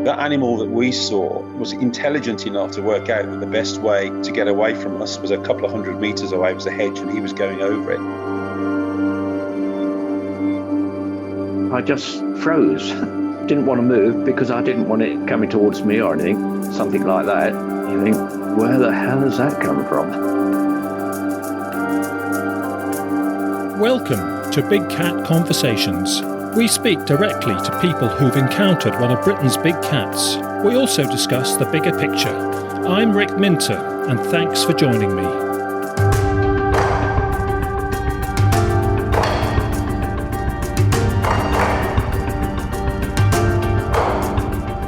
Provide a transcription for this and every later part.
The animal that we saw was intelligent enough to work out that the best way to get away from us was a couple of 100 metres away. It was a hedge and he was going over it. I just froze. Didn't want to move because I didn't want it coming towards me or anything, something like that. You think, where the hell has that come from? Welcome to Big Cat Conversations. We speak directly to people who've encountered one of Britain's big cats. We also discuss the bigger picture. I'm Rick Minter, and thanks for joining me.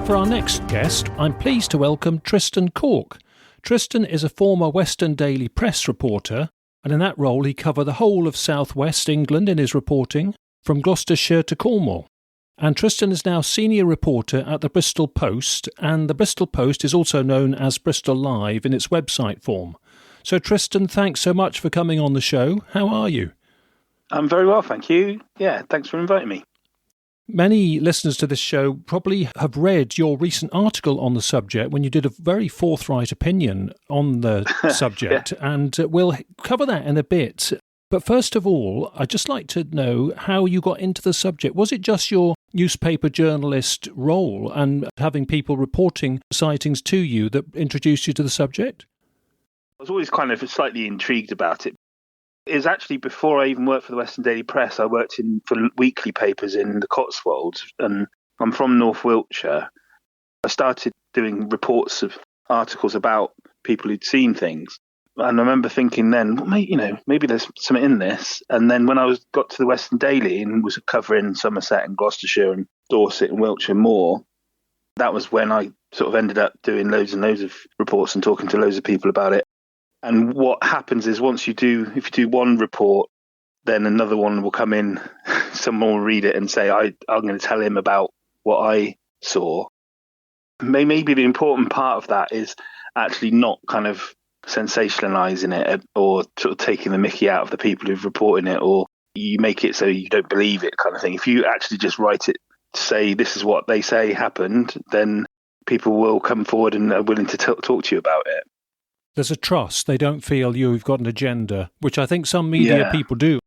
For our next guest, I'm pleased to welcome Tristan Cork. Tristan is a former Western Daily Press reporter, and in that role he covered the whole of South West England in his reporting, from Gloucestershire to Cornwall. And Tristan is now senior reporter at the Bristol Post, and the Bristol Post is also known as Bristol Live in its website form. So Tristan, thanks so much for coming on the show. How are you? I'm very well, thank you. Yeah, thanks for inviting me. Many listeners to this show probably have read your recent article on the subject when you did a very forthright opinion on the subject, yeah. And we'll cover that in a bit. But first of all, I'd just like to know how you got into the subject. Was it just your newspaper journalist role and having people reporting sightings to you that introduced you to the subject? I was always kind of slightly intrigued about it. It was actually before I even worked for the Western Daily Press. I worked for weekly papers in the Cotswolds, and I'm from North Wiltshire. I started doing reports of articles about people who'd seen things. And I remember thinking then, well, maybe there's something in this. And then when I got to the Western Daily and was covering Somerset and Gloucestershire and Dorset and Wiltshire more, that was when I sort of ended up doing loads and loads of reports and talking to loads of people about it. And what happens is if you do one report, then another one will come in, someone will read it and say, I'm going to tell him about what I saw. Maybe the important part of that is actually not kind of sensationalizing it or sort of taking the mickey out of the people who've reported it, or you make it so you don't believe it kind of thing. If you actually just write it to say this is what they say happened, then people will come forward and are willing to talk to you about it. There's a trust. They don't feel you've got an agenda, which I think some media people do.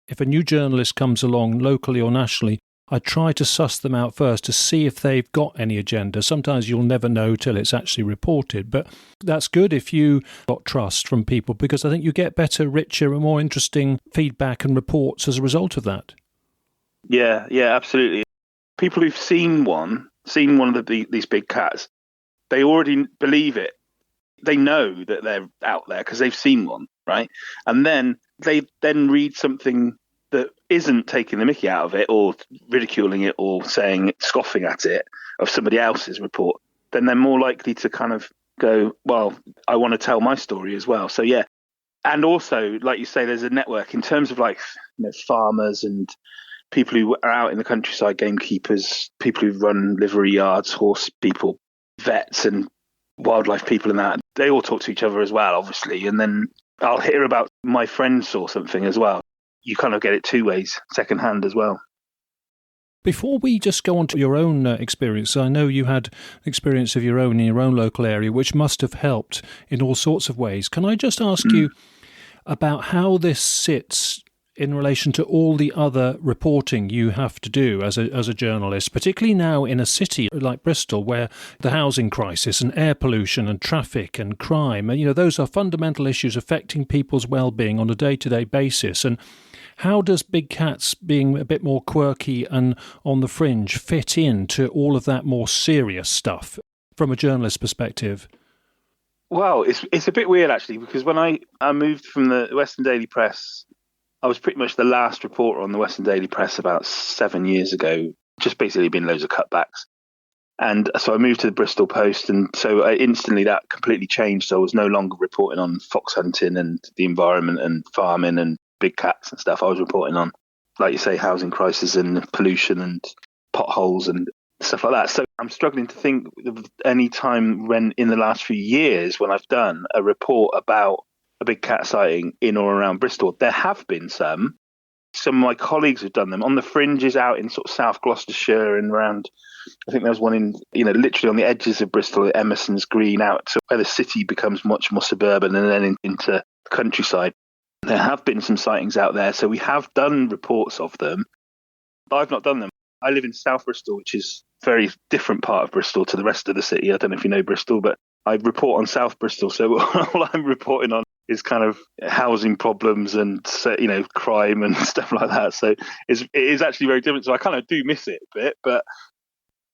If a new journalist comes along locally or nationally, I try to suss them out first to see if they've got any agenda. Sometimes you'll never know till it's actually reported, but that's good if you got trust from people, because I think you get better, richer and more interesting feedback and reports as a result of that. Yeah, absolutely. People who've seen one of these big cats, they already believe it. They know that they're out there because they've seen one, right? And then they read something that isn't taking the mickey out of it or ridiculing it or scoffing at it of somebody else's report, then they're more likely to kind of go, well, I want to tell my story as well. So, yeah. And also, like you say, there's a network in terms of farmers and people who are out in the countryside, gamekeepers, people who run livery yards, horse people, vets and wildlife people and that. They all talk to each other as well, obviously. And then I'll hear about my friend saw something as well. You kind of get it two ways, secondhand as well. Before we just go on to your own experience, I know you had experience of your own in your own local area, which must have helped in all sorts of ways. Can I just ask you about how this sits in relation to all the other reporting you have to do as a journalist, particularly now in a city like Bristol, where the housing crisis and air pollution and traffic and crime, and those are fundamental issues affecting people's well-being on a day-to-day basis. And how does big cats being a bit more quirky and on the fringe fit into all of that more serious stuff from a journalist's perspective? Well, it's a bit weird actually, because when I moved from the Western Daily Press, I was pretty much the last reporter on the Western Daily Press about 7 years ago, just basically been loads of cutbacks. And so I moved to the Bristol Post, and so instantly that completely changed. So I was no longer reporting on fox hunting and the environment and farming and big cats and stuff. I was reporting on, like you say, housing crisis and pollution and potholes and stuff like that. So I'm struggling to think of any time when in the last few years when I've done a report about a big cat sighting in or around Bristol. There have been some, Some of my colleagues have done them on the fringes out in sort of South Gloucestershire and around. I think there was one in, literally on the edges of Bristol at Emerson's Green, out to where the city becomes much more suburban and then into the countryside. There have been some sightings out there, so we have done reports of them. But I've not done them. I live in South Bristol, which is a very different part of Bristol to the rest of the city. I don't know if you know Bristol, but I report on South Bristol, so all I'm reporting on is kind of housing problems and crime and stuff like that. So it is actually very different. So I kind of do miss it a bit. But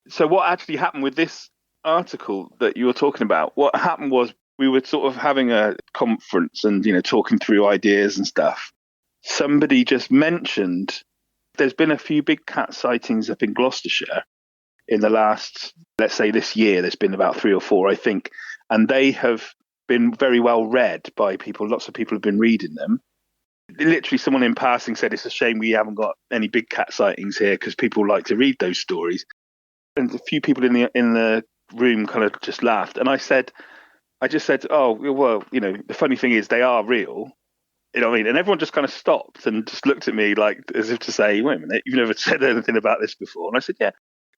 so what actually happened with this article that you were talking about? What happened was we were sort of having a conference and talking through ideas and stuff. Somebody just mentioned there's been a few big cat sightings up in Gloucestershire in the last, let's say this year. There's been about 3 or 4, I think, and they have been very well read by people. Lots of people have been reading them. Literally, someone in passing said it's a shame we haven't got any big cat sightings here because people like to read those stories. And a few people in the room kind of just laughed, and I just said, oh well, the funny thing is they are real. You know what I mean? And everyone just kind of stopped and just looked at me like as if to say, wait a minute, you've never said anything about this before. And I said, yeah,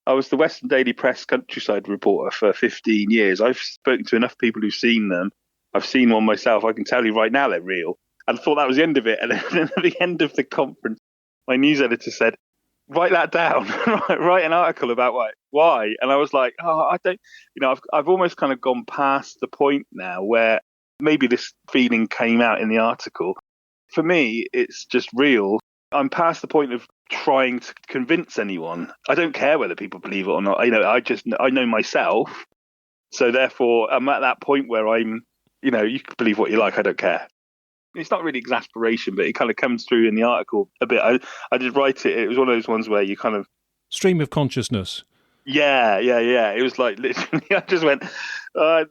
I was the Western Daily Press countryside reporter for 15 years. I've spoken to enough people who've seen them. I've seen one myself. I can tell you right now they're real. And I thought that was the end of it. And then at the end of the conference, my news editor said, write that down, write an article about why. And I was like, I don't, I've almost kind of gone past the point now where maybe this feeling came out in the article. For me, it's just real. I'm past the point of trying to convince anyone. I don't care whether people believe it or not. I know myself. So therefore, I'm at that point where I'm, you can believe what you like. I don't care. It's not really exasperation, but it kind of comes through in the article a bit. I did write it. It was one of those ones where you kind of... Stream of consciousness. Yeah. It was like literally, I just went,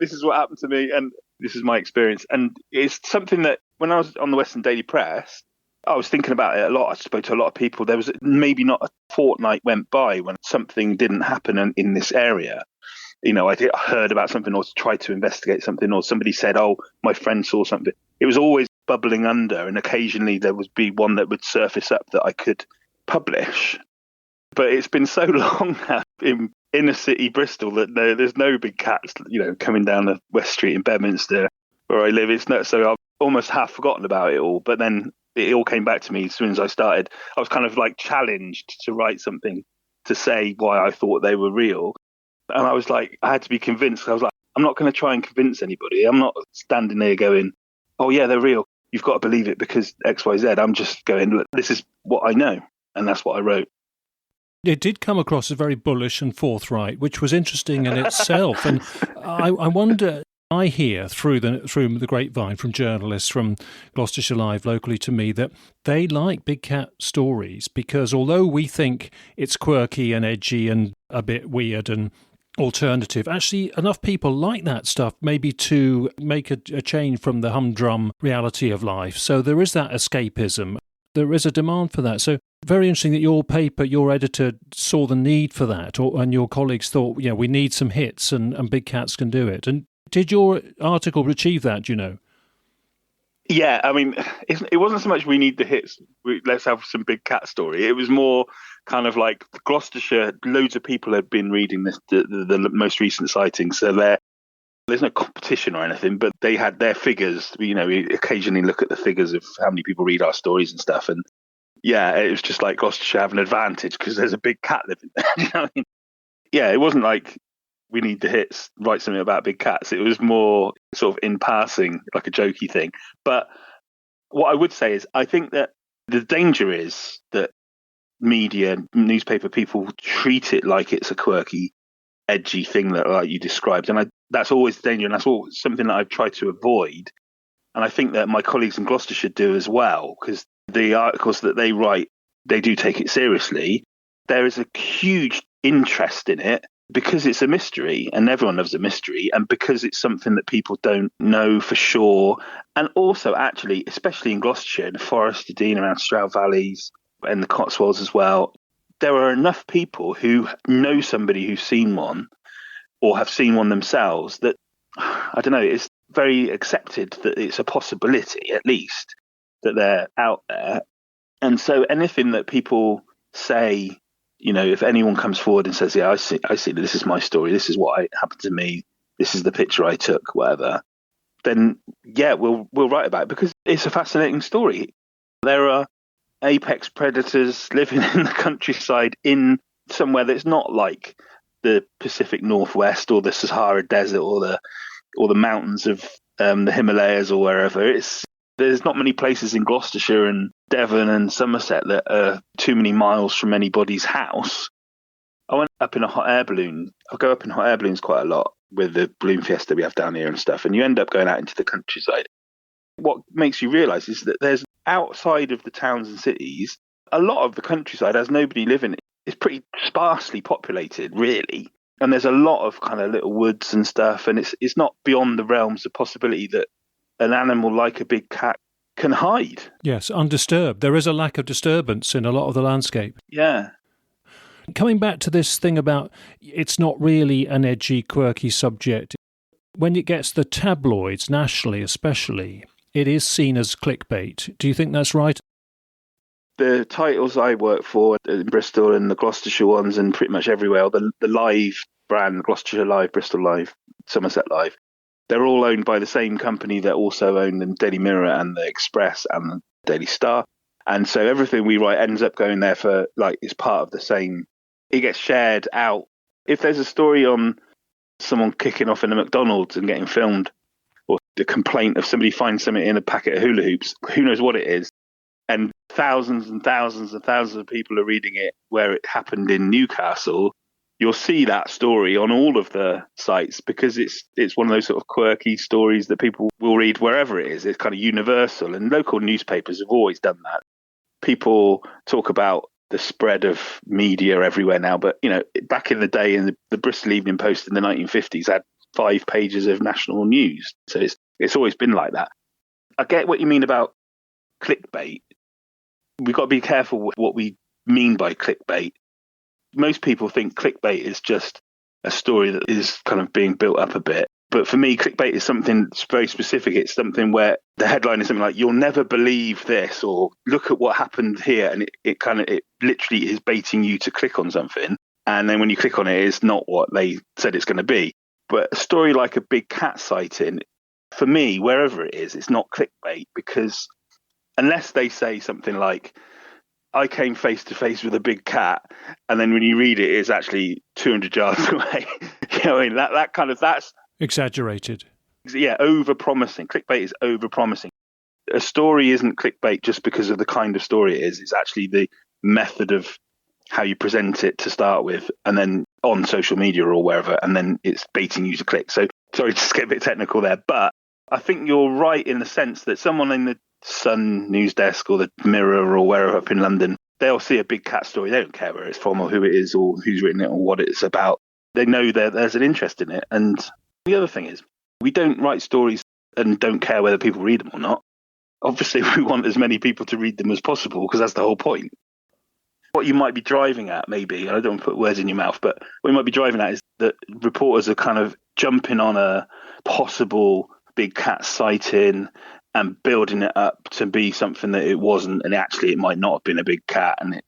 this is what happened to me and this is my experience. And it's something that when I was on the Western Daily Press, I was thinking about it a lot. I spoke to a lot of people. There was maybe not a fortnight went by when something didn't happen in this area. I heard about something or tried to investigate something, or somebody said, oh, my friend saw something. It was always bubbling under, and occasionally there would be one that would surface up that I could publish. But it's been so long now in inner city Bristol that there's no big cats, coming down the West Street in Bedminster where I live. It's not, so I've almost half forgotten about it all. But then it all came back to me as soon as I started. I was kind of like challenged to write something to say why I thought they were real. And I was like, I had to be convinced. I was like, I'm not going to try and convince anybody. I'm not standing there going, oh yeah, they're real. You've got to believe it because X, Y, Z. I'm just going, look, this is what I know. And that's what I wrote. It did come across as very bullish and forthright, which was interesting in itself. And I wonder, I hear through the grapevine from journalists from Gloucestershire Live locally to me that they like big cat stories because although we think it's quirky and edgy and a bit weird and alternative, actually enough people like that stuff maybe to make a change from the humdrum reality of life. So there is that escapism. There is a demand for that. So very interesting that your paper, your editor saw the need for that, and your colleagues thought, we need some hits and big cats can do it. And did your article achieve that, do you know? Yeah, I mean, it wasn't so much we need the hits, let's have some big cat story. It was more kind of like Gloucestershire, loads of people had been reading the most recent sightings. So there's no competition or anything, but they had their figures. We occasionally look at the figures of how many people read our stories and stuff. And yeah, it was just like Gloucestershire have an advantage because there's a big cat living there. You know what I mean? Yeah, it wasn't like we need the hits, write something about big cats. It was more sort of in passing, like a jokey thing. But what I would say is I think that the danger is that media, newspaper people treat it like it's a quirky, edgy thing that like you described. And that's always the danger. And that's always something that I've tried to avoid. And I think that my colleagues in Gloucestershire do as well, because the articles that they write, they do take it seriously. There is a huge interest in it because it's a mystery and everyone loves a mystery, and because it's something that people don't know for sure. And also actually, especially in Gloucestershire, in the Forest of Dean, around Stroud Valleys and the Cotswolds as well, there are enough people who know somebody who's seen one or have seen one themselves that, I don't know, it's very accepted that it's a possibility, at least, that they're out there. And so anything that people say, if anyone comes forward and says, yeah, I see, this is my story, this is what happened to me, this is the picture I took, whatever, then yeah, we'll write about it because it's a fascinating story. There are apex predators living in the countryside in somewhere that's not like the Pacific Northwest or the Sahara Desert or the mountains of the Himalayas or wherever. There's not many places in Gloucestershire and Devon and Somerset that are too many miles from anybody's house. I went up in a hot air balloon. I go up in hot air balloons quite a lot with the balloon fiesta we have down here and stuff, and you end up going out into the countryside. What makes you realise is that there's outside of the towns and cities, a lot of the countryside has nobody living. It's pretty sparsely populated, really. And there's a lot of kind of little woods and stuff, and it's not beyond the realms of possibility that an animal like a big cat can hide. Yes, undisturbed. There is a lack of disturbance in a lot of the landscape. Yeah. Coming back to this thing about it's not really an edgy, quirky subject, when it gets the tabloids, nationally especially, it is seen as clickbait. Do you think that's right? The titles I work for in Bristol and the Gloucestershire ones and pretty much everywhere, the Live brand, Gloucestershire Live, Bristol Live, Somerset Live, they're all owned by the same company that also own the Daily Mirror and the Express and the Daily Star. And so everything we write ends up going there for, it's part of the same. It gets shared out. If there's a story on someone kicking off in a McDonald's and getting filmed, or the complaint of somebody finds something in a packet of hula hoops, who knows what it is, and thousands and thousands and thousands of people are reading it where it happened in Newcastle, you'll see that story on all of the sites because it's one of those sort of quirky stories that people will read wherever it is. It's kind of universal, and local newspapers have always done that. People talk about the spread of media everywhere now, but back in the day, in the Bristol Evening Post in the 1950s had 5 pages of national news. So it's always been like that. I get what you mean about clickbait. We've got to be careful what we mean by clickbait. Most people think clickbait is just a story that is kind of being built up a bit. But for me, clickbait is something very specific. It's something where the headline is something like, you'll never believe this, or look at what happened here. And it literally is baiting you to click on something. And then when you click on it, it's not what they said it's going to be. But a story like a big cat sighting, for me, wherever it is, it's not clickbait, because unless they say something like, I came face to face with a big cat, and then when you read it, it's actually 200 yards away. That's exaggerated. Yeah, over-promising. Clickbait is over-promising. A story isn't clickbait just because of the kind of story it is. It's actually the method of how you present it to start with, and then on social media or wherever, and then it's baiting you to click. So, sorry to get a bit technical there, but I think you're right in the sense that someone in the Sun news desk or the Mirror or wherever up in London, they'll see a big cat story. They don't care where it's from or who it is or who's written it or what it's about. They know there's an interest in it. And the other thing is, we don't write stories and don't care whether people read them or not. Obviously, we want as many people to read them as possible because that's the whole point. What you might be driving at, maybe, and I don't want to put words in your mouth, but what you might be driving at is that reporters are kind of jumping on a possible big cat sighting and building it up to be something that it wasn't, and actually it might not have been a big cat, and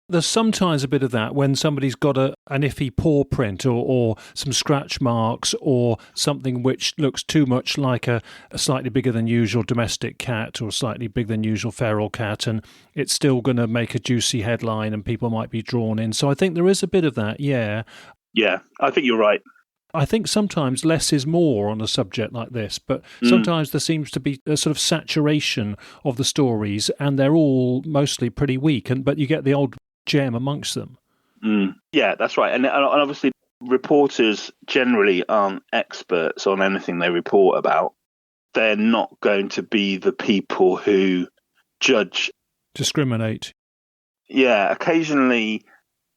There's sometimes a bit of that when somebody's got an iffy paw print or some scratch marks or something which looks too much like a slightly bigger than usual domestic cat or slightly bigger than usual feral cat, and it's still going to make a juicy headline and people might be drawn in. So I think there is a bit of that, yeah. Yeah, I think you're right. I think sometimes less is more on a subject like this, but sometimes there seems to be a sort of saturation of the stories, and they're all mostly pretty weak, but you get the odd gem amongst them. Yeah, that's right. And obviously reporters generally aren't experts on anything they report about. They're not going to be the people who judge. Discriminate. Yeah, occasionally.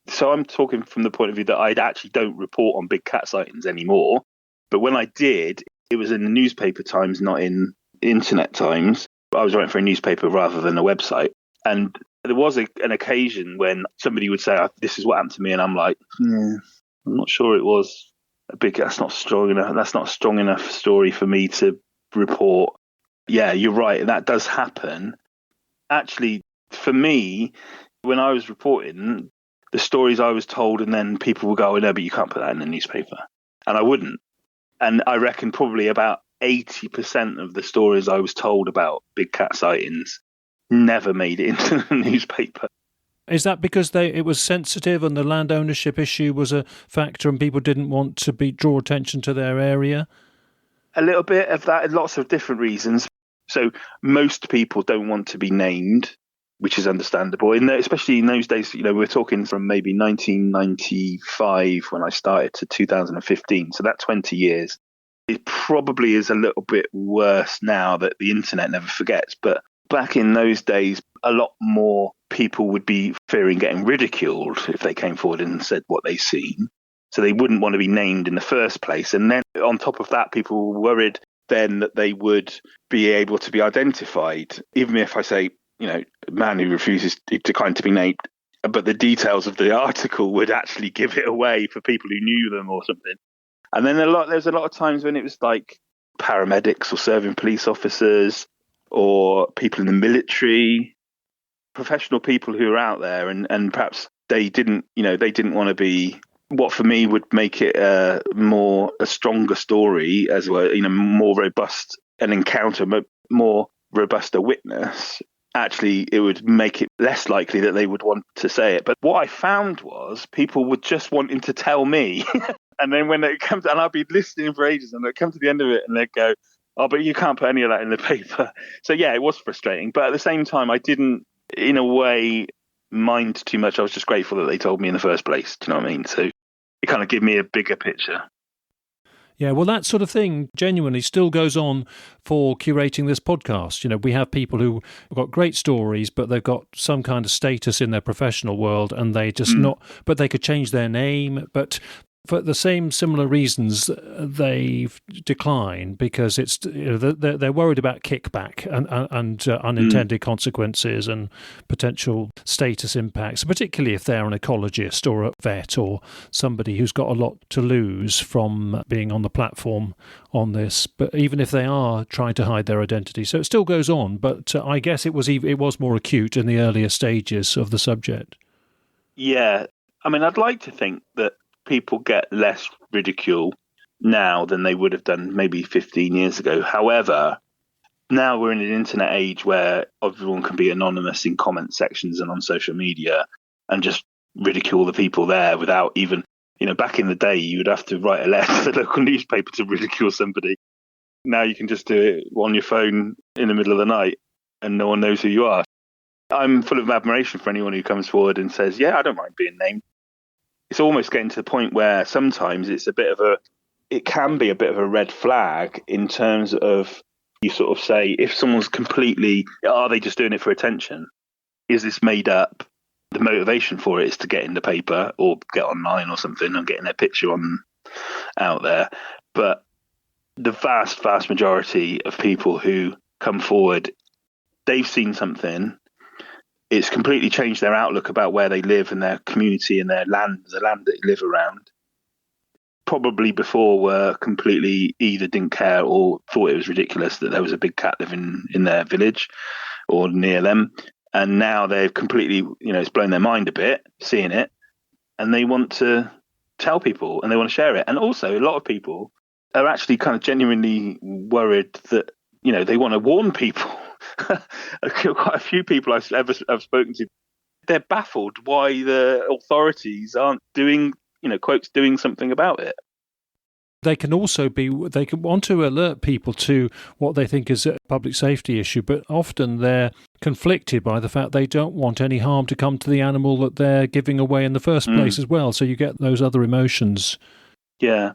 So I'm talking from the point of view that I actually don't report on big cat sightings anymore. But when I did, it was in the newspaper times, not in internet times. I was writing for a newspaper rather than a website. And there was an occasion when somebody would say, this is what happened to me. And I'm like, I'm not sure it was a big, that's not strong enough. That's not a strong enough story for me to report. Yeah, you're right. That does happen. Actually, For me, when I was reporting, the stories I was told, and then people would go, oh, no, but you can't put that in the newspaper. And I wouldn't. And I reckon probably about 80% of the stories I was told about big cat sightings never made it into the newspaper. Is that because it was sensitive and the land ownership issue was a factor and people didn't want to draw attention to their area? A little bit of that, lots of different reasons. So most people don't want to be named, which is understandable. Especially in those days, we're talking from maybe 1995 when I started to 2015. So that 20 years. It probably is a little bit worse now that the internet never forgets. But back in those days, a lot more people would be fearing getting ridiculed if they came forward and said what they've seen. So they wouldn't want to be named in the first place. And then on top of that, people were worried then that they would be able to be identified. Even if I say, a man who refuses to decline to be named, but the details of the article would actually give it away for people who knew them or something. And then there's a lot of times when it was like paramedics or serving police officers or people in the military, professional people who are out there, and perhaps they didn't want to be what for me would make it a stronger story as well, more robust an encounter, more robust a witness. Actually, it would make it less likely that they would want to say it. But what I found was people were just wanting to tell me. And then when it comes, and I'd be listening for ages, and they'd come to the end of it and they'd go, oh, but you can't put any of that in the paper. So yeah, it was frustrating. But at the same time, I didn't, in a way, mind too much. I was just grateful that they told me in the first place. Do you know what I mean? So it kind of gave me a bigger picture. Yeah, well, that sort of thing genuinely still goes on for curating this podcast. We have people who have got great stories, but they've got some kind of status in their professional world, and they just but they could change their name. But for the same similar reasons, they've declined because it's they're worried about kickback and unintended consequences and potential status impacts, particularly if they're an ecologist or a vet or somebody who's got a lot to lose from being on the platform on this. But even if they are trying to hide their identity, so it still goes on. But I guess it was more acute in the earlier stages of the subject. Yeah, I mean, I'd like to think that people get less ridicule now than they would have done maybe 15 years ago. However, now we're in an internet age where everyone can be anonymous in comment sections and on social media and just ridicule the people there without even, back in the day, you would have to write a letter to the local newspaper to ridicule somebody. Now you can just do it on your phone in the middle of the night and no one knows who you are. I'm full of admiration for anyone who comes forward and says, yeah, I don't mind being named. It's almost getting to the point where sometimes it can be a bit of a red flag in terms of, you sort of say, if someone's completely, are they just doing it for attention? Is this made up? The motivation for it is to get in the paper or get online or something and getting their picture out there. But the vast, vast majority of people who come forward, they've seen something. It's completely changed their outlook about where they live and their community and their land, the land that they live around. Probably before were completely either didn't care or thought it was ridiculous that there was a big cat living in their village or near them. And now they've completely, it's blown their mind a bit seeing it, and they want to tell people and they want to share it. And also a lot of people are actually kind of genuinely worried that, they want to warn people. Quite a few people I've spoken to, they're baffled why the authorities aren't doing, quotes, doing something about it. They can want to alert people to what they think is a public safety issue, but often they're conflicted by the fact they don't want any harm to come to the animal that they're giving away in the first place as well. So you get those other emotions. Yeah.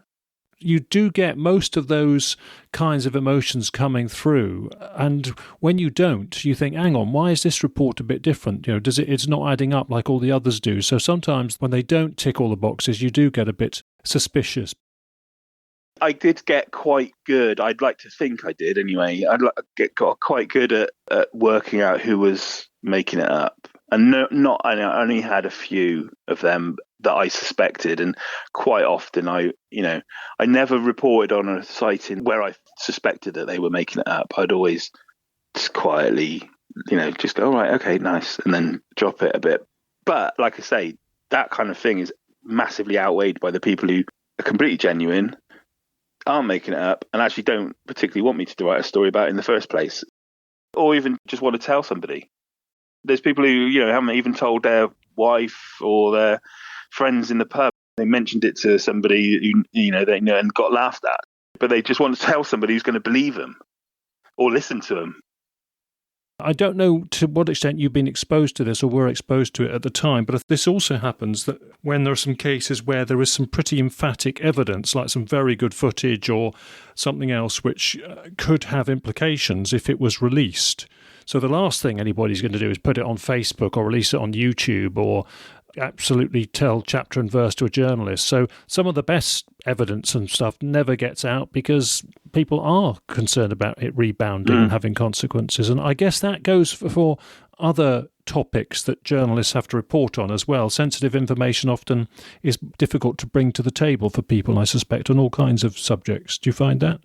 You do get most of those kinds of emotions coming through, and when you don't, you think, hang on, why is this report a bit different? It's not adding up like all the others do. So sometimes when they don't tick all the boxes, you do get a bit suspicious. I did get quite good. I'd like to think I did anyway. Got quite good at working out who was making it up. And I only had a few of them that I suspected, and quite often I never reported on a sighting where I suspected that they were making it up. I'd always just quietly just go, all right, okay, nice, and then drop it a bit. But like I say, that kind of thing is massively outweighed by the people who are completely genuine, aren't making it up, and actually don't particularly want me to write a story about it in the first place, or even just want to tell somebody. There's people who, haven't even told their wife or their friends in the pub. They mentioned it to somebody who, they know and got laughed at, but they just want to tell somebody who's going to believe them or listen to them. I don't know to what extent you've been exposed to this or were exposed to it at the time, but this also happens that when there are some cases where there is some pretty emphatic evidence, like some very good footage or something else which could have implications if it was released. So the last thing anybody's going to do is put it on Facebook or release it on YouTube or absolutely tell chapter and verse to a journalist. So some of the best evidence and stuff never gets out because people are concerned about it rebounding and having consequences. And I guess that goes for other topics that journalists have to report on as well. Sensitive information often is difficult to bring to the table for people, I suspect, on all kinds of subjects. Do you find that?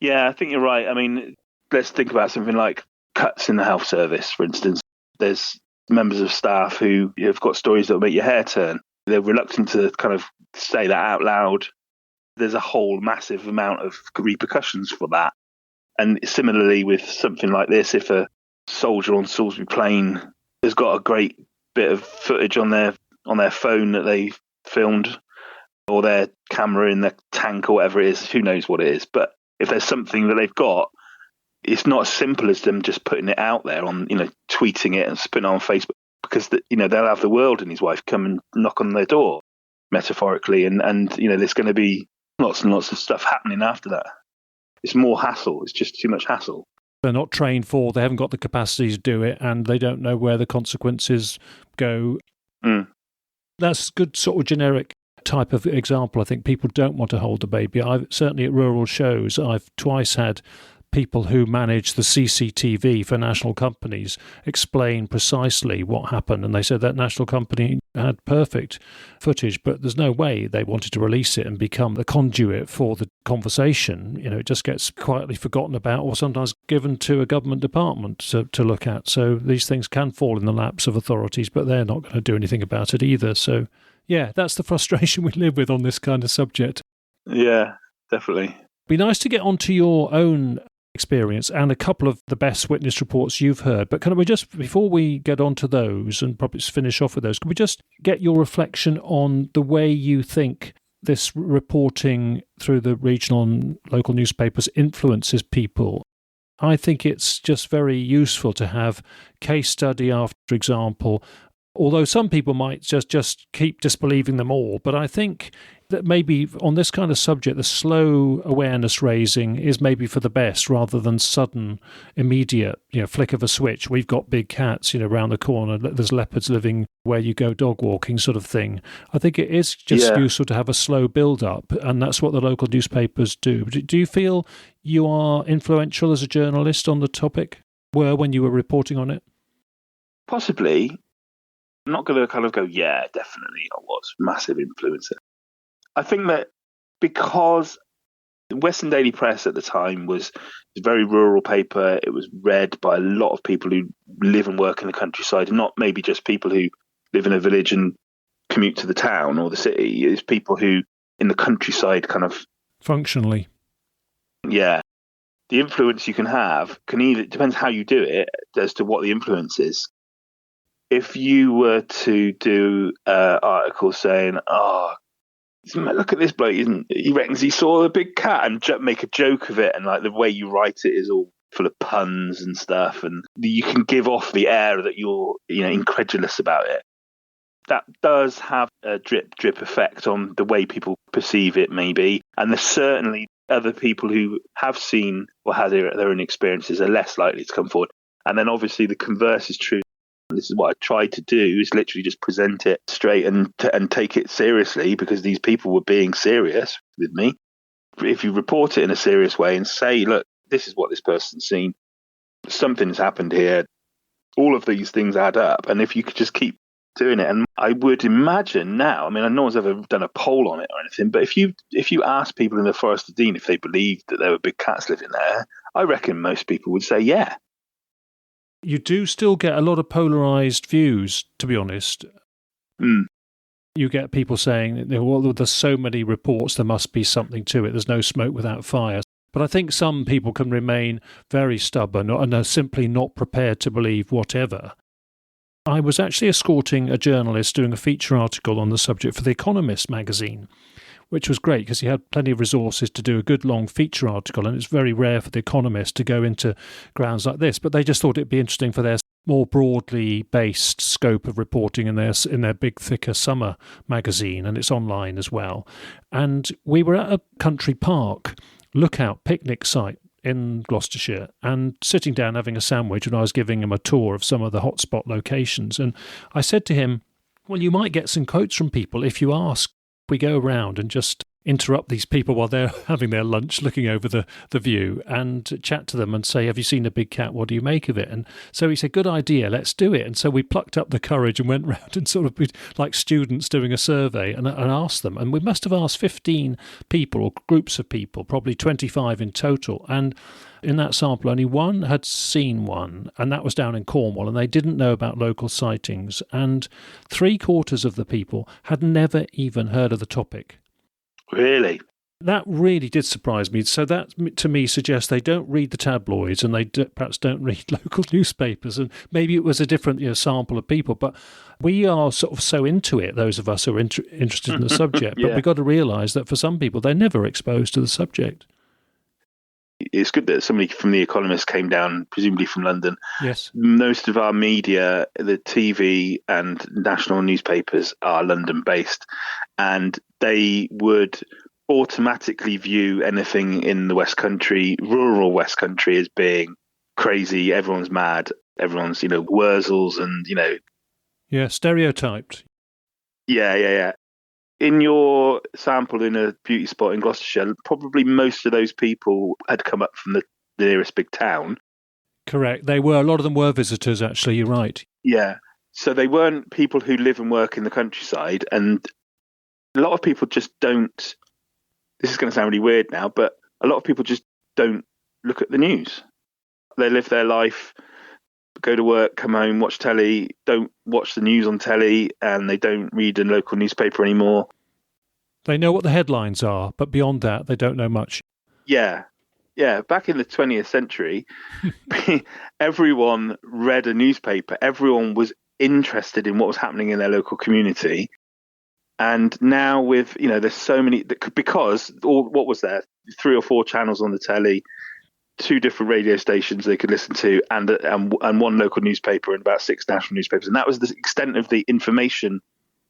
Yeah, I think you're right. I mean, let's think about something like cuts in the health service, for instance. There's members of staff who have got stories that will make your hair turn. They're reluctant to kind of say that out loud. There's a whole massive amount of repercussions for that. And similarly with something like this, if a soldier on Salisbury Plain has got a great bit of footage on their phone that they filmed, or their camera in their tank or whatever it is, who knows what it is. But if there's something that they've got, it's not as simple as them just putting it out there on, tweeting it and putting it on Facebook, because they'll have the world and his wife come and knock on their door, metaphorically, and there's going to be lots and lots of stuff happening after that. It's more hassle. It's just too much hassle. They're not trained for, they haven't got the capacity to do it, and they don't know where the consequences go. That's a good sort of generic type of example. I think people don't want to hold the baby. Certainly at rural shows, I've twice had people who manage the CCTV for national companies explain precisely what happened, and they said that national company had perfect footage, but there's no way they wanted to release it and become the conduit for the conversation. It just gets quietly forgotten about or sometimes given to a government department to look at. So these things can fall in the laps of authorities, but they're not going to do anything about it either. So yeah, that's the frustration we live with on this kind of subject. Yeah, definitely. Be nice to get onto your own experience and a couple of the best witness reports you've heard. But can we just, before we get on to those and probably finish off with those, can we just get your reflection on the way you think this reporting through the regional and local newspapers influences people? I think it's just very useful to have case study after example, although some people might just keep disbelieving them all. But I think that maybe on this kind of subject, the slow awareness raising is maybe for the best rather than sudden, immediate, flick of a switch. We've got big cats, around the corner. There's leopards living where you go dog walking sort of thing. I think it is just useful to have a slow build up, and that's what the local newspapers do. Do you feel you are influential as a journalist on the topic? Were when you were reporting on it? Possibly. I'm not going to kind of go, yeah, definitely I was. Massive influencer. I think that because the Western Daily Press at the time was a very rural paper, it was read by a lot of people who live and work in the countryside, and not maybe just people who live in a village and commute to the town or the city. It's people who in the countryside kind of... Functionally. Yeah. The influence you can have it depends how you do it as to what the influence is. If you were to do an article saying, look at this bloke, he reckons he saw a big cat, and make a joke of it, and like the way you write it is all full of puns and stuff, and you can give off the air that you're incredulous about it. That does have a drip effect on the way people perceive it, maybe. And there's certainly other people who have seen or had their own experiences are less likely to come forward. And then obviously the converse is true. This is what I tried to do, is literally just present it straight and take it seriously, because these people were being serious with me. If you report it in a serious way and say, look, this is what this person's seen, something's happened here, all of these things add up. And if you could just keep doing it, and I would imagine now, no one's ever done a poll on it or anything, but if you ask people in the Forest of Dean if they believed that there were big cats living there, I reckon most people would say yeah. You do still get a lot of polarised views, to be honest. Mm. You get people saying, well, there's so many reports, there must be something to it. There's no smoke without fire. But I think some people can remain very stubborn and are simply not prepared to believe whatever. I was actually escorting a journalist doing a feature article on the subject for The Economist magazine, which was great because he had plenty of resources to do a good long feature article, and it's very rare for The Economist to go into grounds like this. But they just thought it'd be interesting for their more broadly based scope of reporting in their big, thicker summer magazine, and it's online as well. And we were at a country park lookout picnic site in Gloucestershire and sitting down having a sandwich, and I was giving him a tour of some of the hotspot locations. And I said to him, well, you might get some quotes from people if you ask. We go around and just interrupt these people while they're having their lunch, looking over the view, and chat to them and say, have you seen a big cat? What do you make of it? And so he said, good idea, let's do it. And so we plucked up the courage and went round and sort of like students doing a survey and asked them. And we must have asked 15 people or groups of people, probably 25 in total. And in that sample, only one had seen one, and that was down in Cornwall, and they didn't know about local sightings. And 3/4 of the people had never even heard of the topic. Really? That really did surprise me. So that, to me, suggests they don't read the tabloids and they perhaps don't read local newspapers. And maybe it was a different sample of people. But we are sort of so into it, those of us who are interested in the subject. Yeah. But we've got to realise that for some people, they're never exposed to the subject. It's good that somebody from The Economist came down, presumably from London. Yes. Most of our media, the TV and national newspapers, are London-based, and they would automatically view anything in the West Country, rural West Country, as being crazy. Everyone's mad. Everyone's, Wurzels and, Yeah, stereotyped. Yeah. In your sample in a beauty spot in Gloucestershire, probably most of those people had come up from the nearest big town. Correct. A lot of them were visitors, actually, you're right. Yeah. So they weren't people who live and work in the countryside. And a lot of people just don't, this is going to sound really weird now, but a lot of people just don't look at the news. They live their life, go to work, come home, watch telly, don't watch the news on telly, and they don't read a local newspaper anymore. They know what the headlines are, but beyond that, they don't know much. Yeah. Back in the 20th century, everyone read a newspaper. Everyone was interested in what was happening in their local community. And now with, there's so many, because what was there? 3 or 4 channels on the telly, 2 different radio stations they could listen to, and 1 local newspaper and about 6 national newspapers. And that was the extent of the information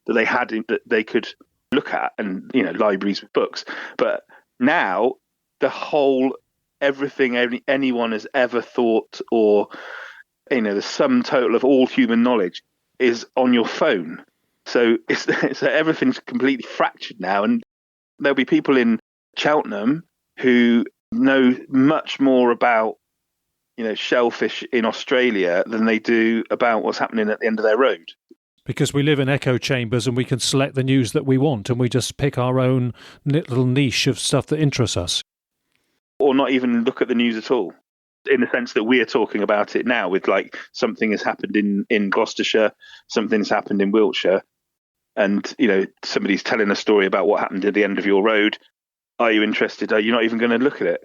that they had that they could look at, and, libraries with books. But now the whole, everything anyone has ever thought, or, the sum total of all human knowledge is on your phone. So so everything's completely fractured now. And there'll be people in Cheltenham who know much more about, shellfish in Australia than they do about what's happening at the end of their road. Because we live in echo chambers and we can select the news that we want, and we just pick our own little niche of stuff that interests us. Or not even look at the news at all, in the sense that we are talking about it now with, like, something has happened in Gloucestershire, something's happened in Wiltshire, and, somebody's telling a story about what happened at the end of your road. Are you interested? Are you not even going to look at it?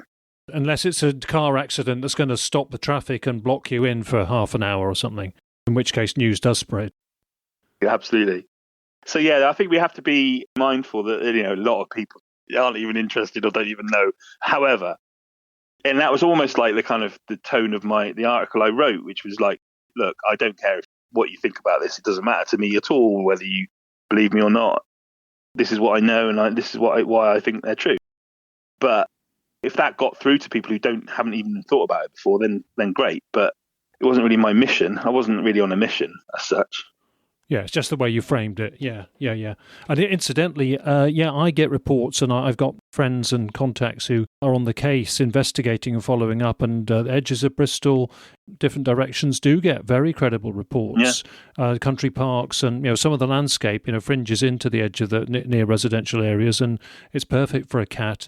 Unless it's a car accident that's going to stop the traffic and block you in for half an hour or something, in which case news does spread. Yeah, absolutely. So, I think we have to be mindful that, a lot of people aren't even interested or don't even know. However, and that was almost like the tone of the article I wrote, which was like, look, I don't care what you think about this. It doesn't matter to me at all whether you believe me or not. This is what I know, and this is why I think they're true. But if that got through to people who haven't even thought about it before, then great. But it wasn't really my mission. I wasn't really on a mission as such. Yeah, it's just the way you framed it. Yeah. And incidentally, I get reports, and I've got friends and contacts who are on the case, investigating and following up, and the edges of Bristol, different directions, do get very credible reports. Yeah. Country parks and, some of the landscape, fringes into the edge of the near residential areas, and it's perfect for a cat.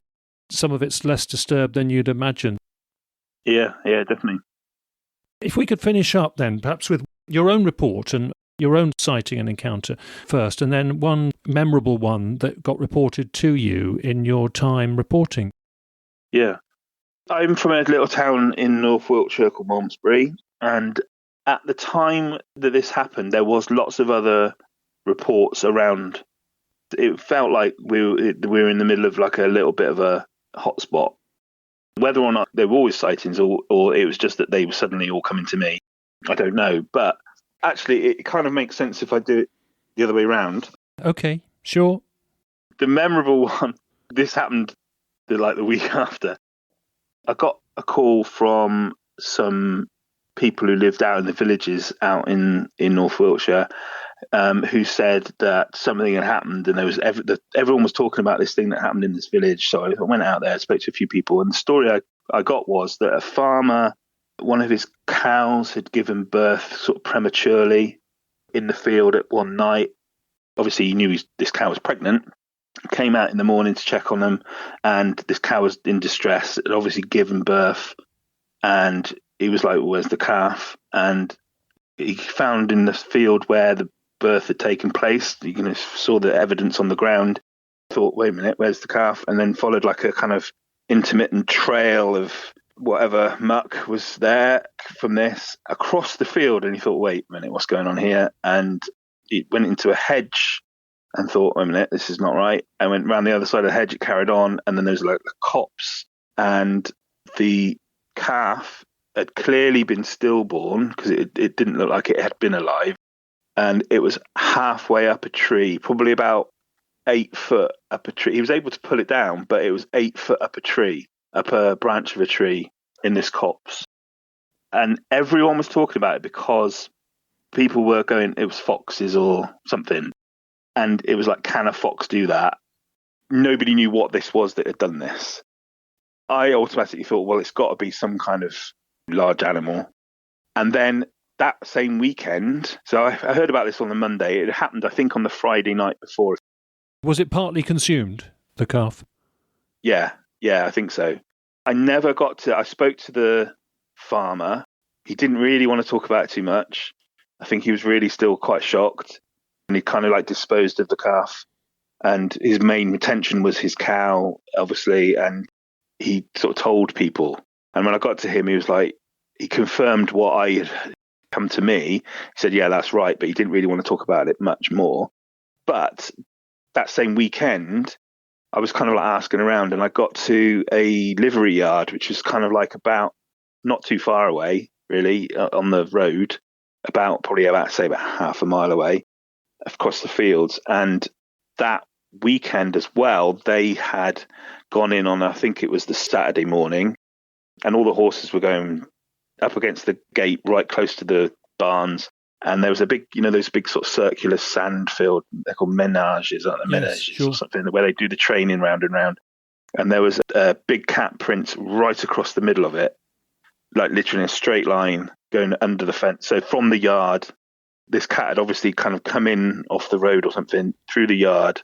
Some of it's less disturbed than you'd imagine. Yeah, definitely. If we could finish up then, perhaps with your own report and your own sighting and encounter first, and then one memorable one that got reported to you in your time reporting. Yeah. I'm from a little town in North Wiltshire called Malmesbury, and at the time that this happened, there was lots of other reports around. It felt like we were in the middle of like a little bit of a hotspot. Whether or not there were always sightings or it was just that they were suddenly all coming to me, I don't know. But actually, it kind of makes sense if I do it the other way around. Okay, sure. The memorable one, this happened the week after. I got a call from some people who lived out in the villages out in North Wiltshire, who said that something had happened, and there was everyone was talking about this thing that happened in this village. So I went out there, spoke to a few people, and the story I got was that a farmer, one of his cows had given birth sort of prematurely in the field at one night. Obviously, he knew this cow was pregnant. Came out in the morning to check on them, and this cow was in distress. It had obviously given birth, and he was like, "Where's the calf?" And he found in the field where the birth had taken place. You saw the evidence on the ground. Thought, wait a minute, where's the calf? And then followed like a kind of intermittent trail of whatever muck was there from this across the field. And he thought, wait a minute, what's going on here? And he went into a hedge and thought, wait a minute, this is not right. I went round the other side of the hedge, it carried on, and then there's like a copse, and the calf had clearly been stillborn because it didn't look like it had been alive. And it was halfway up a tree, probably about 8 foot up a tree. He was able to pull it down, but it was 8 foot up a tree, up a branch of a tree in this copse. And everyone was talking about it because people were going, it was foxes or something. And it was like, can a fox do that? Nobody knew what this was that had done this. I automatically thought, well, it's got to be some kind of large animal. And then that same weekend, so I heard about this on the Monday. It happened, I think, on the Friday night before. Was it partly consumed, the calf? Yeah, I think so. I spoke to the farmer. He didn't really want to talk about it too much. I think he was really still quite shocked. And he kind of like disposed of the calf. And his main retention was his cow, obviously. And he sort of told people. And when I got to him, he confirmed what I had come to me. He said, yeah, that's right. But he didn't really want to talk about it much more. But that same weekend, I was kind of like asking around, and I got to a livery yard, which was kind of like about not too far away, really, on the road, about half a mile away across the fields. And that weekend as well, they had gone in on, I think it was the Saturday morning, and all the horses were going up against the gate right close to the barns. And there was a big, those big sort of circular sand field, they're called menages, aren't they? Yes, sure. Or something, where they do the training round and round. And there was a big cat print right across the middle of it, like literally in a straight line going under the fence. So from the yard, this cat had obviously kind of come in off the road or something through the yard.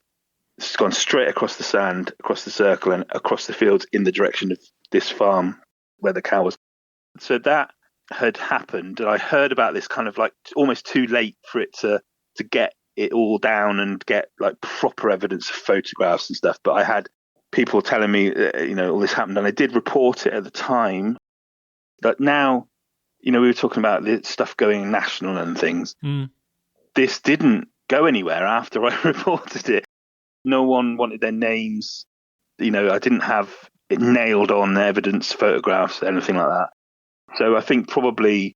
It's gone straight across the sand, across the circle and across the fields in the direction of this farm where the cow was. So that had happened, and I heard about this kind of like almost too late for it to get it all down and get like proper evidence of photographs and stuff. But I had people telling me, all this happened, and I did report it at the time. But now, we were talking about the stuff going national and things. Mm. This didn't go anywhere after I reported it. No one wanted their names. I didn't have it nailed on evidence, photographs, anything like that. So I think probably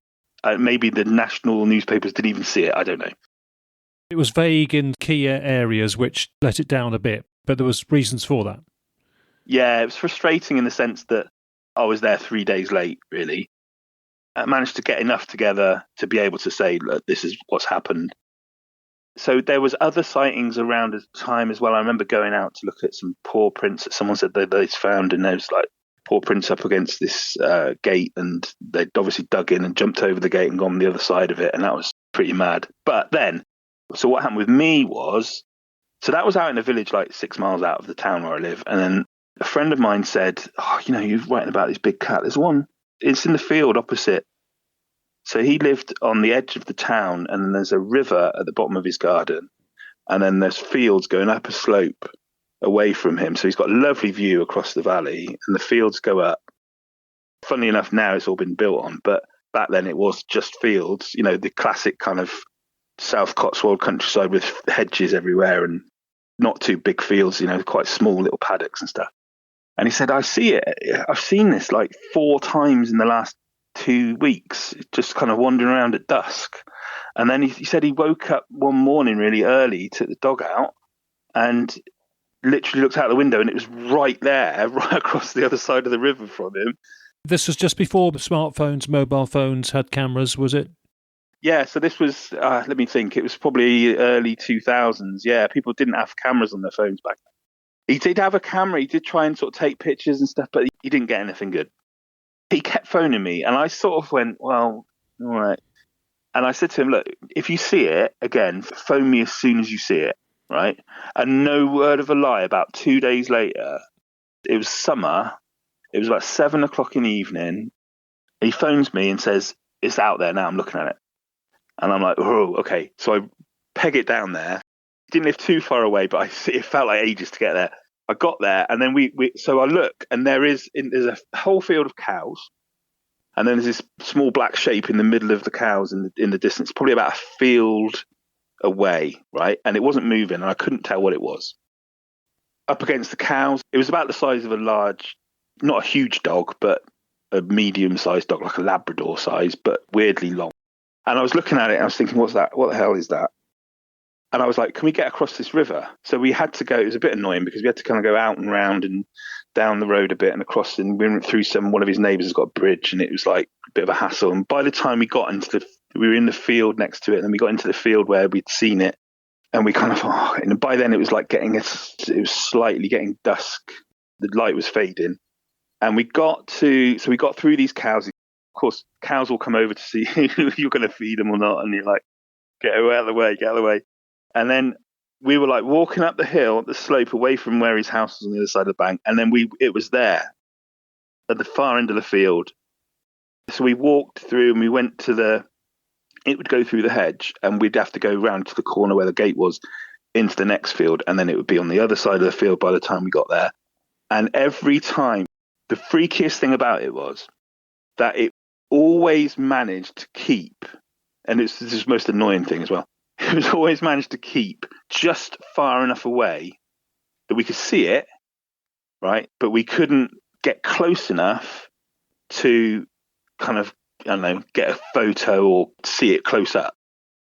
maybe the national newspapers didn't even see it. I don't know. It was vague in key areas, which let it down a bit, but there was reasons for that. Yeah, it was frustrating in the sense that I was there 3 days late, really. I managed to get enough together to be able to say, look, this is what's happened. So there was other sightings around at the time as well. I remember going out to look at some paw prints that someone said they'd found, and there was like paw prints up against this gate, and they'd obviously dug in and jumped over the gate and gone the other side of it, and that was pretty mad. But then, so what happened with me was, so that was out in a village like 6 miles out of the town where I live, and then a friend of mine said, you're writing about this big cat. There's one, it's in the field opposite So he lived on the edge of the town, and then there's a river at the bottom of his garden, and then there's fields going up a slope away from him. So he's got a lovely view across the valley, and the fields go up. Funnily enough, now it's all been built on, but back then it was just fields, the classic kind of South Cotswold countryside with hedges everywhere and not too big fields, quite small little paddocks and stuff. And he said, I see it. I've seen this like 4 times in the last 2 weeks, just kind of wandering around at dusk. And then he said he woke up one morning really early, took the dog out, and literally looked out the window, and it was right there, right across the other side of the river from him. This was just before smartphones, mobile phones had cameras, was it? Yeah, so this was, let me think, it was probably early 2000s. Yeah, people didn't have cameras on their phones back then. He did have a camera. He did try and sort of take pictures and stuff, but he didn't get anything good. He kept phoning me, and I sort of went, well, all right. And I said to him, look, if you see it, again, phone me as soon as you see it, right? And no word of a lie, about 2 days later, it was summer, it was about 7 o'clock in the evening, he phones me and says, it's out there now, I'm looking at it. And I'm like, oh, okay. So I peg it down there. Didn't live too far away, but it felt like ages to get there. I got there, and then so I look, and there's a whole field of cows, and then there's this small black shape in the middle of the cows in the distance, probably about a field away, right? And it wasn't moving, and I couldn't tell what it was. Up against the cows, it was about the size of a large, not a huge dog, but a medium-sized dog, like a Labrador size, but weirdly long. And I was looking at it, and I was thinking, what's that? What the hell is that? And I was like, can we get across this river? So we had to go. It was a bit annoying because we had to kind of go out and round and down the road a bit and across. And we went through one of his neighbours has got a bridge, and it was like a bit of a hassle. And by the time we got we were in the field next to it, and then we got into the field where we'd seen it. And we kind of, and by then it was like it was slightly getting dusk. The light was fading. And we got through these cows. Of course, cows will come over to see if you're going to feed them or not. And you're like, get out of the way, get out of the way. And then we were like walking up the hill, the slope away from where his house was on the other side of the bank. And then it was there at the far end of the field. So we walked through, and we went it would go through the hedge, and we'd have to go round to the corner where the gate was into the next field. And then it would be on the other side of the field by the time we got there. And every time, the freakiest thing about it was that it always managed to keep, and this is the most annoying thing as well, it was always managed to keep just far enough away that we could see it, right? But we couldn't get close enough to kind of, I don't know, get a photo or see it close up.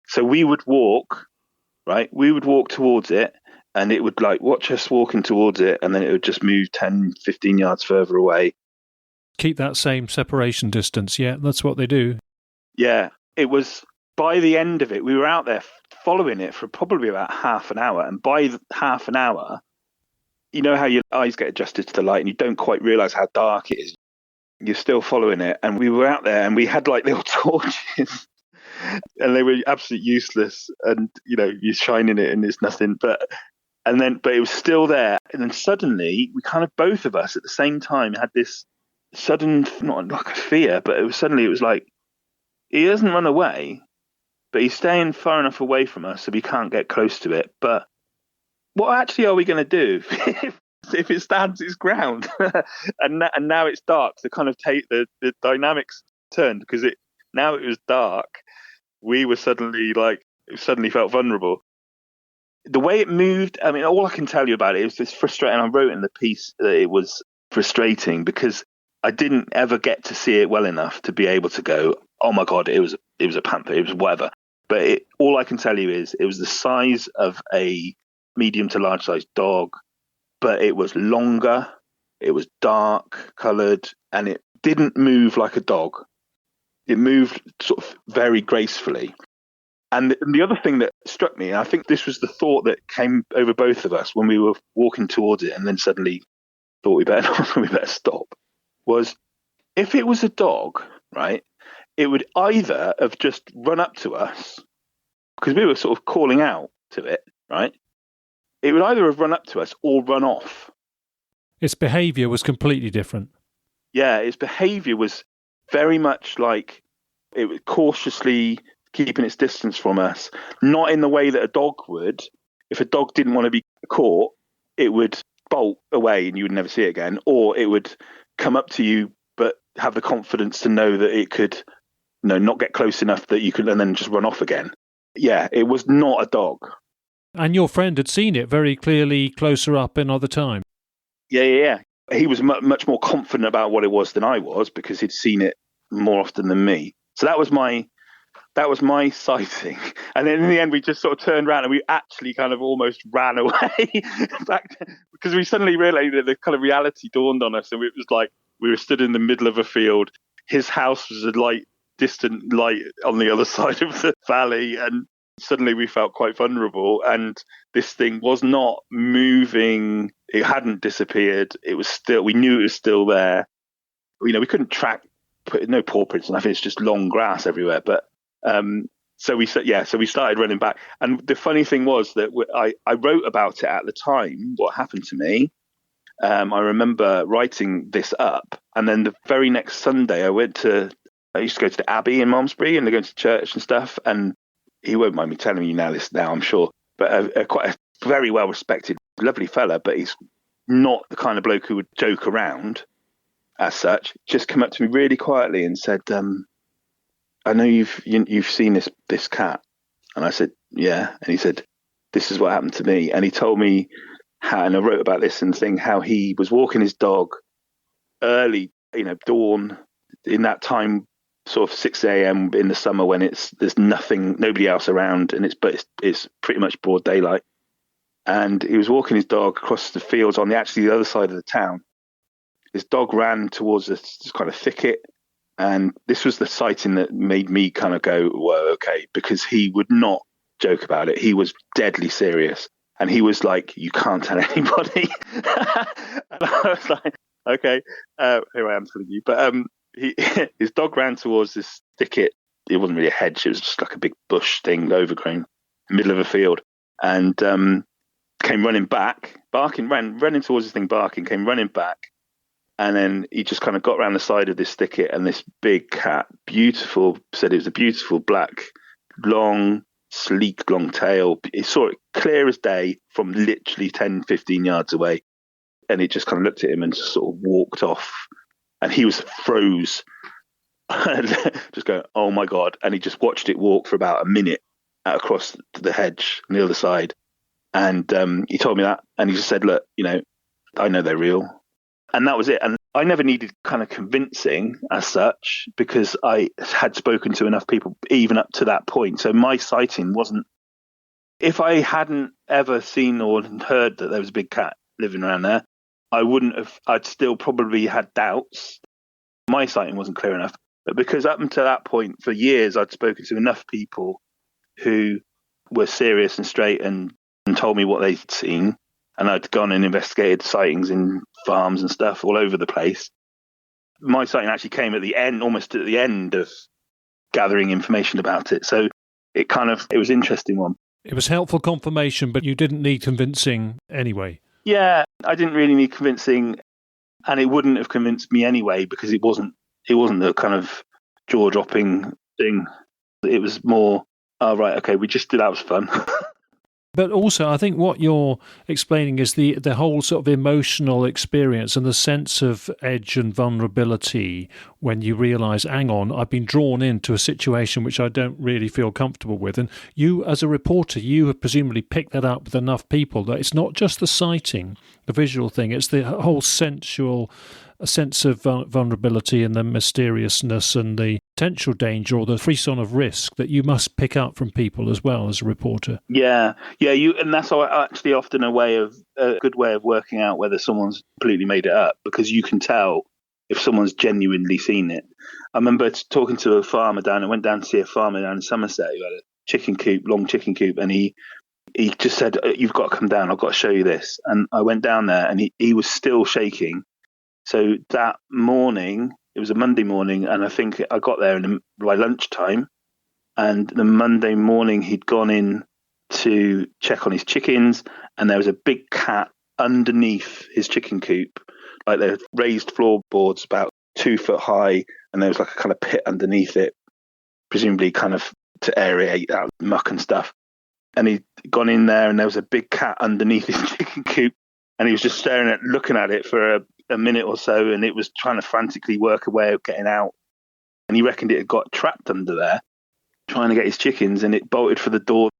So we would walk, right? We would walk towards it, and it would like watch us walking towards it, and then it would just move 10, 15 yards further away. Keep that same separation distance. Yeah, that's what they do. Yeah, it was. By the end of it, we were out there following it for probably about half an hour. And by half an hour, you know how your eyes get adjusted to the light and you don't quite realise how dark it is. You're still following it. And we were out there, and we had like little torches, and they were absolutely useless. And, you're shining it and there's nothing. But it was still there. And then suddenly, we kind of, both of us at the same time, had this sudden, not like a fear, but it was like, he doesn't run away, but he's staying far enough away from us so we can't get close to it. But what actually are we going to do if it stands its ground? and now it's dark. To kind of take the dynamics turned, because now it was dark. We were suddenly felt vulnerable. The way it moved, I mean, all I can tell you about it was this frustrating. I wrote in the piece that it was frustrating because I didn't ever get to see it well enough to be able to go, oh my God, it was a panther, it was whatever. But all I can tell you is it was the size of a medium to large sized dog, but it was longer, it was dark coloured, and it didn't move like a dog. It moved sort of very gracefully. And the other thing that struck me, and I think this was the thought that came over both of us when we were walking towards it and then suddenly thought we better stop, was if it was a dog, right, it would either have just run up to us, because we were sort of calling out to it, right? It would either have run up to us or run off. Its behaviour was completely different. Yeah, its behaviour was very much like It was cautiously keeping its distance from us, not in the way that a dog would. If a dog didn't want to be caught, it would bolt away and you would never see it again, or it would come up to you but have the confidence to know that it could, not get close enough that you could, and then just run off again. Yeah, it was not a dog. And your friend had seen it very clearly closer up another time. Yeah. He was much more confident about what it was than I was, because he'd seen it more often than me. So that was my sighting. And then in the end, we just sort of turned around and we actually kind of almost ran away back, because we suddenly realized that the kind of reality dawned on us. And it was like we were stood in the middle of a field. His house was a distant light on the other side of the valley. And suddenly we felt quite vulnerable. And this thing was not moving. It hadn't disappeared. It was still, we knew it was still there. We couldn't track, no paw prints and nothing. It's just long grass everywhere. But so we started running back. And the funny thing was that I wrote about it at the time, what happened to me. I remember writing this up. And then the very next Sunday, I used to go to the Abbey in Malmesbury and they go to church and stuff. And he won't mind me telling you this now, I'm sure. But quite a very well respected, lovely fella, but he's not the kind of bloke who would joke around as such. Just come up to me really quietly and said, I know you've seen this cat. And I said, yeah. And he said, this is what happened to me. And he told me how, and I wrote about this and thing, how he was walking his dog early, dawn, in that time, sort of 6 a.m. in the summer when there's nobody else around, and it's pretty much broad daylight. And he was walking his dog across the fields on the other side of the town. His dog ran towards this kind of thicket. And this was the sighting that made me kind of go, whoa, okay, because he would not joke about it. He was deadly serious. And he was like, you can't tell anybody. And I was like, okay, here I am telling you. But his dog ran towards this thicket. It wasn't really a hedge. It was just like a big bush thing, overgrown, middle of a field. And came running back, barking, running towards this thing, barking, came running back. And then he just kind of got around the side of this thicket, and this big cat, said it was a beautiful black, long, sleek, long tail. He saw it clear as day from literally 10, 15 yards away. And it just kind of looked at him and just sort of walked off. And he was froze, just going, oh my God. And he just watched it walk for about a minute across the hedge on the other side. And he told me that. And he just said, look, I know they're real. And that was it. And I never needed kind of convincing as such, because I had spoken to enough people even up to that point. So my sighting wasn't, if I hadn't ever seen or heard that there was a big cat living around there, I'd still probably had doubts. My sighting wasn't clear enough. But because up until that point, for years, I'd spoken to enough people who were serious and straight and told me what they'd seen. And I'd gone and investigated sightings in farms and stuff all over the place. My sighting actually came almost at the end of gathering information about it. So it was an interesting one. It was helpful confirmation, but you didn't need convincing anyway. Yeah, I didn't really need convincing, and it wouldn't have convinced me anyway, because it wasn't the kind of jaw-dropping thing. It was more, oh, right, okay, that was fun. But also, I think what you're explaining is the whole sort of emotional experience and the sense of edge and vulnerability when you realise, hang on, I've been drawn into a situation which I don't really feel comfortable with. And you, as a reporter, you have presumably picked that up with enough people that it's not just the sighting, the visual thing, it's the whole a sense of vulnerability and the mysteriousness and the potential danger or the frisson of risk that you must pick up from people as well as a reporter. Yeah, and that's actually often a good way of working out whether someone's completely made it up, because you can tell if someone's genuinely seen it. I remember talking to a farmer I went down to see a farmer down in Somerset who had a chicken coop, long chicken coop, and he just said, you've got to come down, I've got to show you this. And I went down there and he was still shaking. So that morning, it was a Monday morning, and I think I got there by lunchtime. And the Monday morning, he'd gone in to check on his chickens, and there was a big cat underneath his chicken coop. Like, they're raised floorboards about 2 foot high, and there was like a kind of pit underneath it. presumably kind of to aerate that muck and stuff. And he'd gone in there and there was a big cat underneath his chicken coop, and he was just looking at it for a minute or so, and it was trying to frantically work a way of getting out. And he reckoned it had got trapped under there, trying to get his chickens, and it bolted for the door.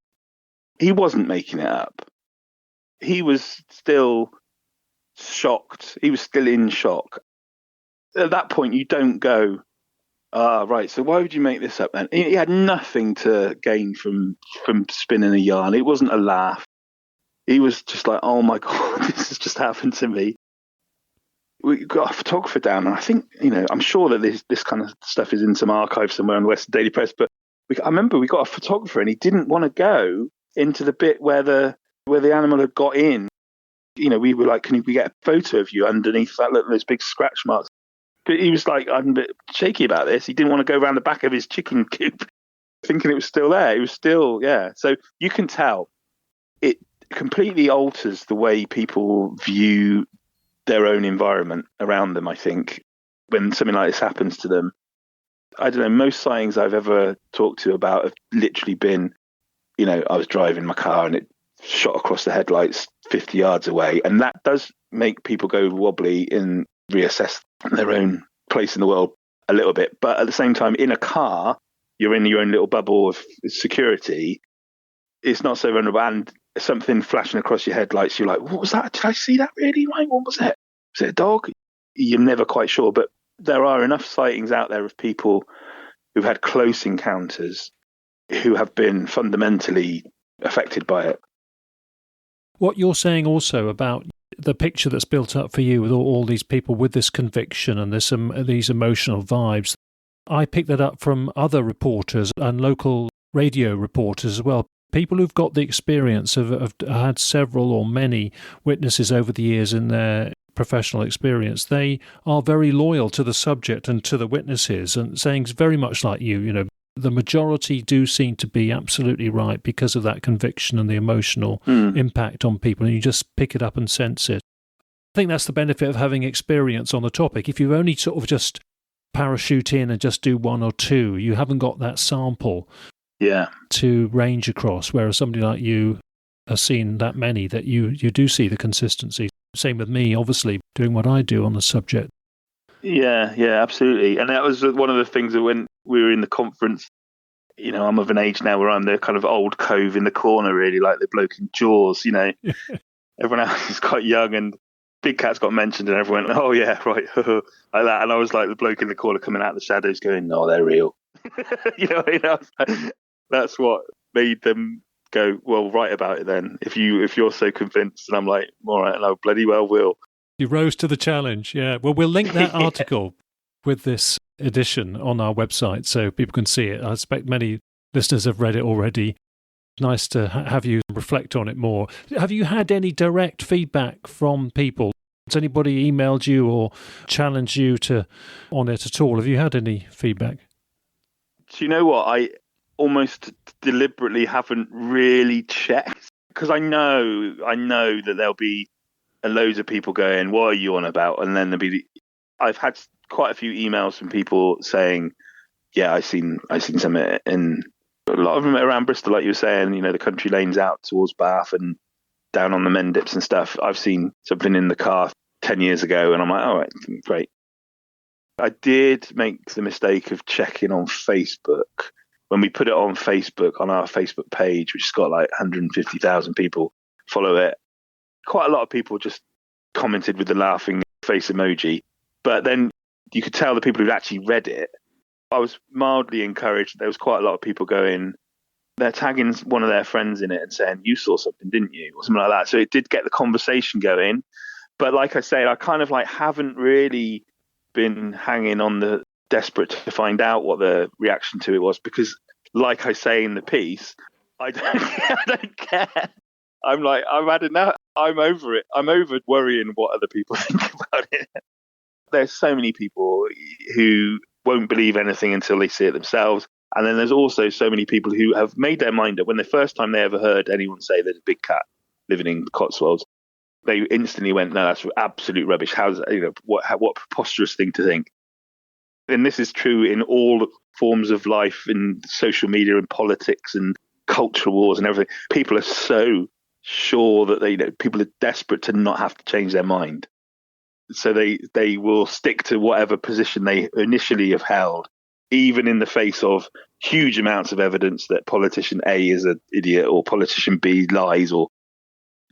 He wasn't making it up. He was still shocked. He was still in shock. At that point, you don't go, right, so why would you make this up then? He had nothing to gain from spinning a yarn. It wasn't a laugh. He was just like, oh my God, this has just happened to me. We got a photographer down, and I think, I'm sure that this kind of stuff is in some archive somewhere on the Western Daily Press, but I remember we got a photographer and he didn't want to go into the bit where the animal had got in. We were like, can we get a photo of you underneath that, look, those big scratch marks? But he was like, I'm a bit shaky about this. He didn't want to go around the back of his chicken coop thinking it was still there. It was still, yeah. So you can tell it completely alters the way people view their own environment around them, I think, when something like this happens to them. I don't know, most sightings I've ever talked to about have literally been, I was driving my car and it shot across the headlights 50 yards away. And that does make people go wobbly and reassess their own place in the world a little bit. But at the same time, in a car, you're in your own little bubble of security. It's not so vulnerable. And something flashing across your headlights, you're like, what was that? Did I see that really? Right? What was it? Was it a dog? You're never quite sure. But there are enough sightings out there of people who've had close encounters who have been fundamentally affected by it. What you're saying also about the picture that's built up for you with all these people with this conviction and these emotional vibes, I picked that up from other reporters and local radio reporters as well. People who've got the experience have had several or many witnesses over the years in their professional experience. They are very loyal to the subject and to the witnesses, and saying very much like you, the majority do seem to be absolutely right because of that conviction and the emotional impact on people, and you just pick it up and sense it. I think that's the benefit of having experience on the topic. If you only sort of just parachute in and just do one or two, you haven't got that sample to range across, whereas somebody like you has seen that many that you do see the consistency. Same with me, obviously, doing what I do on the subject. Yeah, absolutely. And that was one of the things that when we were in the conference, I'm of an age now where I'm the kind of old cove in the corner, really, like the bloke in Jaws, Everyone else is quite young, and Big Cat's got mentioned, and everyone went, oh yeah, right, like that. And I was like the bloke in the corner coming out of the shadows going, no, they're real. That's what made them go, well, write about it then. If you're so convinced, and I'm like, all right, and I bloody well will. You rose to the challenge, yeah. Well, we'll link that article with this edition on our website so people can see it. I expect many listeners have read it already. Nice to have you reflect on it more. Have you had any direct feedback from people? Has anybody emailed you or challenged you on it at all? Have you had any feedback? Do you know what? I almost deliberately haven't really checked, because I know that there'll be loads of people going, what are you on about? And then I've had quite a few emails from people saying, yeah, I've seen some, and a lot of them around Bristol, like you were saying, the country lanes out towards Bath and down on the Mendips and stuff. I've seen something in the car 10 years ago, and I'm like, all right, great. I did make the mistake of checking on Facebook. When we put it on Facebook, on our Facebook page, which has got like 150,000 people follow it, quite a lot of people just commented with the laughing face emoji. But then you could tell the people who'd actually read it. I was mildly encouraged. There was quite a lot of people going, they're tagging one of their friends in it and saying, you saw something, didn't you? Or something like that. So it did get the conversation going. But like I say, I kind of haven't really been hanging on the desperate to find out what the reaction to it was, because like I say in the piece, I don't care. I've had enough. I'm over it. I'm over worrying what other people think about it. There's so many people who won't believe anything until they see it themselves. And then there's also so many people who have made their mind up when the first time they ever heard anyone say there's a big cat living in the Cotswolds, they instantly went, no, that's absolute rubbish. How's that, what preposterous thing to think. And this is true in all forms of life, in social media and politics and cultural wars and everything. People are so sure that people are desperate to not have to change their mind. So they will stick to whatever position they initially have held, even in the face of huge amounts of evidence that politician A is an idiot or politician B lies, or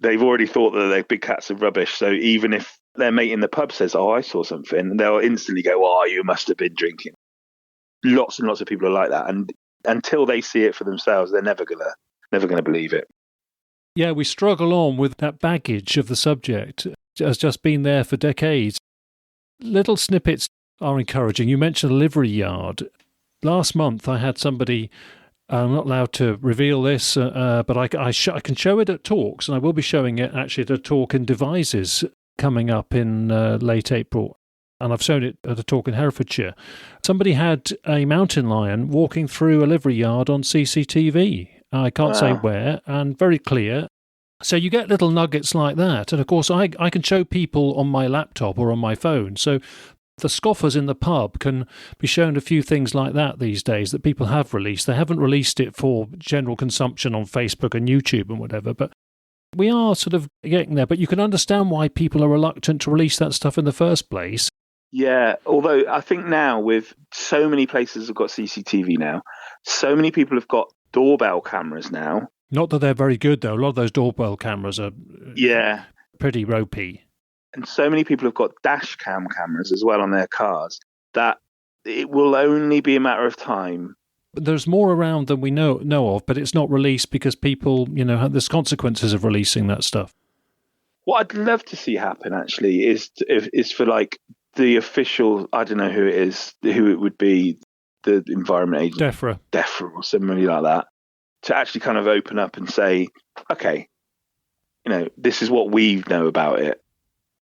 they've already thought that their big cats are rubbish. So even if their mate in the pub says, "Oh, I saw something," they'll instantly go, "Oh, you must have been drinking." Lots and lots of people are like that, and until they see it for themselves, they're never gonna believe it. Yeah, we struggle on with that baggage of the subject. It has just been there for decades. Little snippets are encouraging. You mentioned a livery yard. Last month, I had somebody. I'm not allowed to reveal this, but I can show it at talks, and I will be showing it actually at a talk in Devizes coming up in late April. And I've shown it at a talk in Herefordshire. Somebody had a mountain lion walking through a livery yard on CCTV. I can't say where, and very clear. So you get little nuggets like that. And of course, I can show people on my laptop or on my phone. So the scoffers in the pub can be shown a few things like that these days that people have released. They haven't released it for general consumption on Facebook and YouTube and whatever, but we are sort of getting there. But you can understand why people are reluctant to release that stuff in the first place. Yeah, although I think now with so many places have got CCTV now, so many people have got doorbell cameras now. Not that they're very good, though. A lot of those doorbell cameras are pretty ropey. And so many people have got dash cam cameras as well on their cars that it will only be a matter of time. There's more around than we know of, but it's not released because people, there's consequences of releasing that stuff. What I'd love to see happen, actually, is for like the official, I don't know who it is, who it would be, the environment agent. DEFRA or somebody like that, to actually kind of open up and say, okay, this is what we know about it.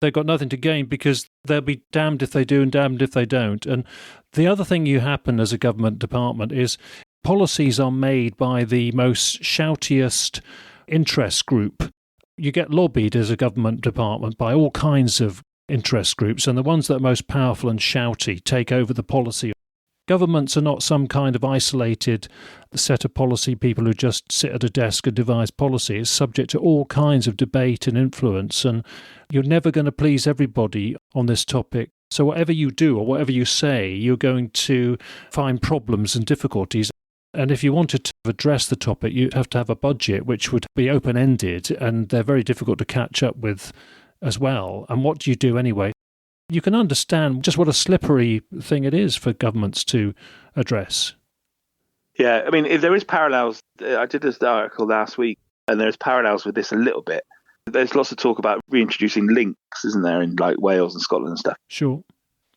They've got nothing to gain because they'll be damned if they do and damned if they don't. And the other thing you happen as a government department is policies are made by the most shoutiest interest group. You get lobbied as a government department by all kinds of interest groups, and the ones that are most powerful and shouty take over the policy. Governments are not some kind of isolated set of policy people who just sit at a desk and devise policy. It's subject to all kinds of debate and influence, and you're never going to please everybody on this topic. So whatever you do or whatever you say, you're going to find problems and difficulties. And if you wanted to address the topic, you'd have to have a budget which would be open-ended, and they're very difficult to catch up with as well. And what do you do anyway? You can understand just what a slippery thing it is for governments to address. Yeah, I mean, there is parallels. I did this article last week, and there's parallels with this a little bit. There's lots of talk about reintroducing lynx, isn't there, in like Wales and Scotland and stuff. Sure.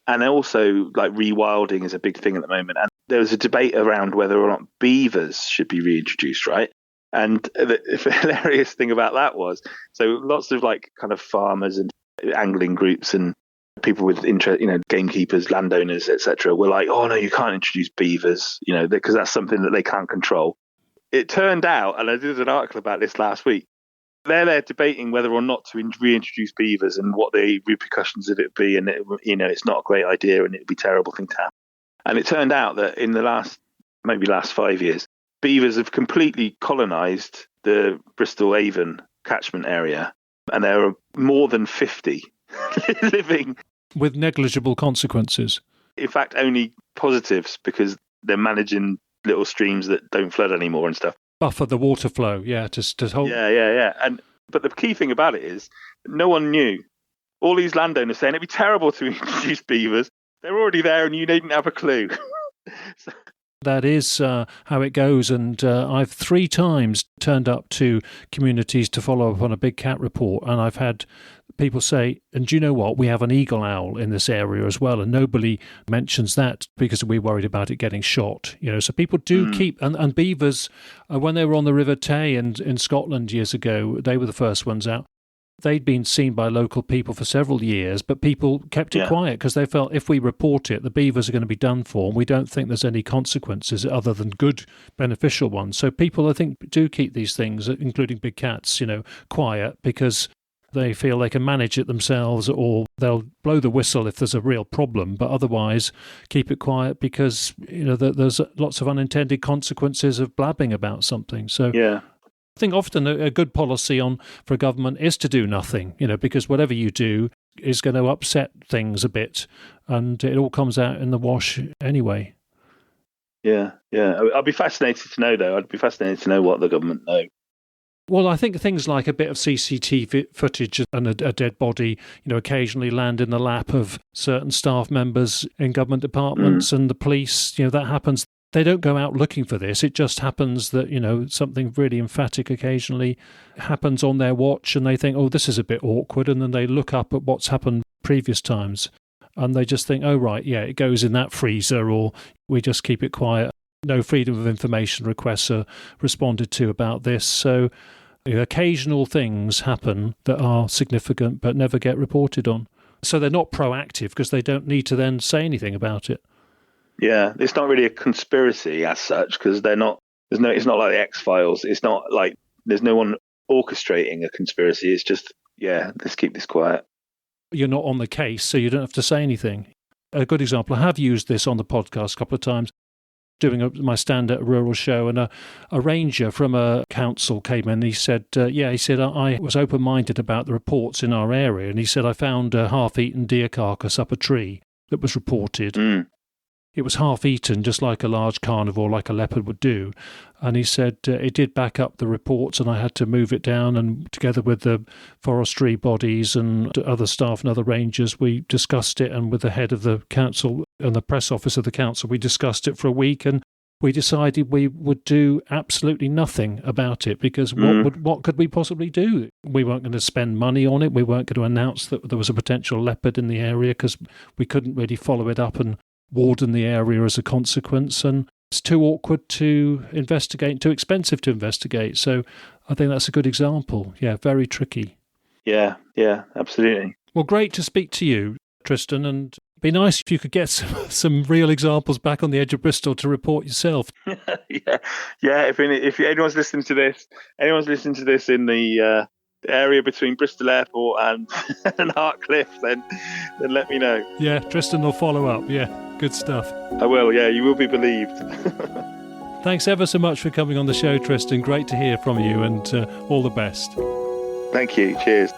And also, like, rewilding is a big thing at the moment. And there was a debate around whether or not beavers should be reintroduced, right? And the hilarious thing about that was, so lots of like kind of farmers and angling groups and people with interest, gamekeepers, landowners, etc., were like, "Oh no, you can't introduce beavers, because that's something that they can't control." It turned out, and I did an article about this last week, they're debating whether or not to reintroduce beavers and what the repercussions of it would be, and it's not a great idea and it would be a terrible thing to happen. And it turned out that in the last 5 years, beavers have completely colonised the Bristol Avon catchment area, and there are more than 50 living. With negligible consequences. In fact, only positives, because they're managing little streams that don't flood anymore and stuff. Buffer the water flow, to hold. Yeah. But the key thing about it is no one knew. All these landowners saying it'd be terrible to introduce beavers. They're already there and you didn't have a clue. That is how it goes, and I've 3 times turned up to communities to follow up on a big cat report, and I've had people say, and do you know what, we have an eagle owl in this area as well, and nobody mentions that because we're worried about it getting shot. So people do keep, and beavers, when they were on the River Tay and in Scotland years ago, they were the first ones out. They'd been seen by local people for several years, but people kept it quiet because they felt if we report it, the beavers are going to be done for, and we don't think there's any consequences other than good, beneficial ones. So people, I think, do keep these things, including big cats, quiet, because they feel they can manage it themselves, or they'll blow the whistle if there's a real problem, but otherwise keep it quiet because there's lots of unintended consequences of blabbing about something. So yeah. I think often a good policy for a government is to do nothing, because whatever you do is going to upset things a bit, and it all comes out in the wash anyway. Yeah. I'd be fascinated to know, though. I'd be fascinated to know what the government know. Well, I think things like a bit of CCTV footage and a dead body, occasionally land in the lap of certain staff members in government departments and the police, that happens. They don't go out looking for this. It just happens that, something really emphatic occasionally happens on their watch and they think, oh, this is a bit awkward. And then they look up at what's happened previous times and they just think, oh, right, yeah, it goes in that freezer, or we just keep it quiet. No freedom of information requests are responded to about this. So occasional things happen that are significant but never get reported on. So they're not proactive because they don't need to then say anything about it. Yeah, it's not really a conspiracy as such because they're not. It's not like the X-Files. It's not like there's no one orchestrating a conspiracy. It's just, let's keep this quiet. You're not on the case, so you don't have to say anything. A good example, I have used this on the podcast a couple of times, doing my stand at a rural show, and a ranger from a council came in and he said, I was open-minded about the reports in our area, and he said, I found a half-eaten deer carcass up a tree that was reported. It was half-eaten, just like a large carnivore, like a leopard would do. And he said it did back up the reports, and I had to move it down. And together with the forestry bodies and other staff and other rangers, we discussed it. And with the head of the council and the press office of the council, we discussed it for a week. And we decided we would do absolutely nothing about it because what could we possibly do? We weren't going to spend money on it. We weren't going to announce that there was a potential leopard in the area because we couldn't really follow it up and warden the area as a consequence, and it's too awkward to investigate, too expensive to investigate. So I think that's a good example. Yeah, very tricky. Yeah, absolutely. Well, great to speak to you, Tristan, and it'd be nice if you could get some real examples back on the edge of Bristol to report yourself. Yeah. If anyone's listening to this in the area between Bristol Airport and Hartcliffe, then let me know. Yeah, Tristan will follow up. Yeah, good stuff. I will. Yeah, you will be believed. Thanks ever so much for coming on the show, Tristan. Great to hear from you, and all the best. Thank you. Cheers.